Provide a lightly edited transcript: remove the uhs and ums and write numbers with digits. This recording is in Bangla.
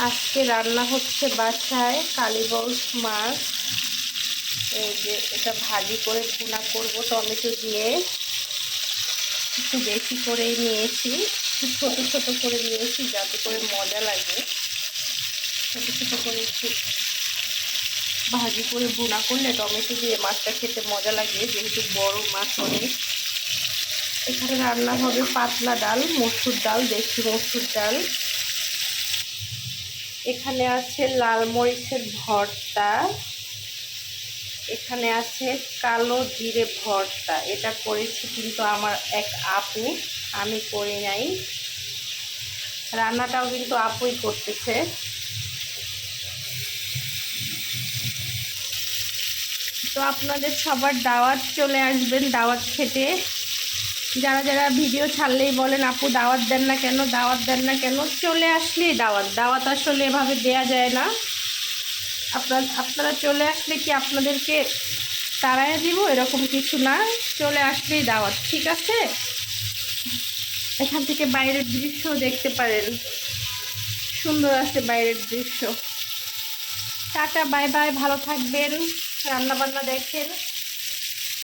আজকে রান্না হচ্ছে বাসায় কালীবাউস মাছ। এই যে এটা ভাজি করে ভুনা করব টমেটো দিয়ে। একটু বেশি করেই নিয়েছি, ছোট ছোট করে নিয়েছি যাতে করে মজা লাগে। ছোট ছোট করে একটু ভাজি করে ভুনা করলে টমেটো দিয়ে মাছটা খেতে মজা লাগে, যেহেতু বড় মাছ অনেক। এখানে রান্না হবে পাতলা ডাল, মসুর ডাল, দেশি মসুর ডাল। এখানে আছে লাল মরিচের ভর্তা, এখানে আছে কালো জিরে ভর্তা। এটা করেছি কিন্তু আমার এক আপু, আমি করি নাই। রান্নাটাও কিন্তু আপুই করতেছে। তো আপনাদের সবার দাওয়াত, চলে আসবেন দাওয়াত খেতে। যারা যারা ভিডিও ছাড়লেই বলেন আপু দাওয়াত দেন না কেন, দাওয়াত দেন না কেন, চলে আসলেই দাওয়াত। দাওয়াত আসলে এভাবে দেয়া যায় না। আপনারা চলে আসলে কি আপনাদেরকে তাড়ায় দিব এরকম কিছু না, চলে আসলেই দাওয়াত, ঠিক আছে? এখান থেকে বাইরের দৃশ্য দেখতে পারেন, সুন্দর আছে বাইরের দৃশ্য। টাটা, বাই বাই, ভালো থাকবেন, রান্না বান্না দেখেন।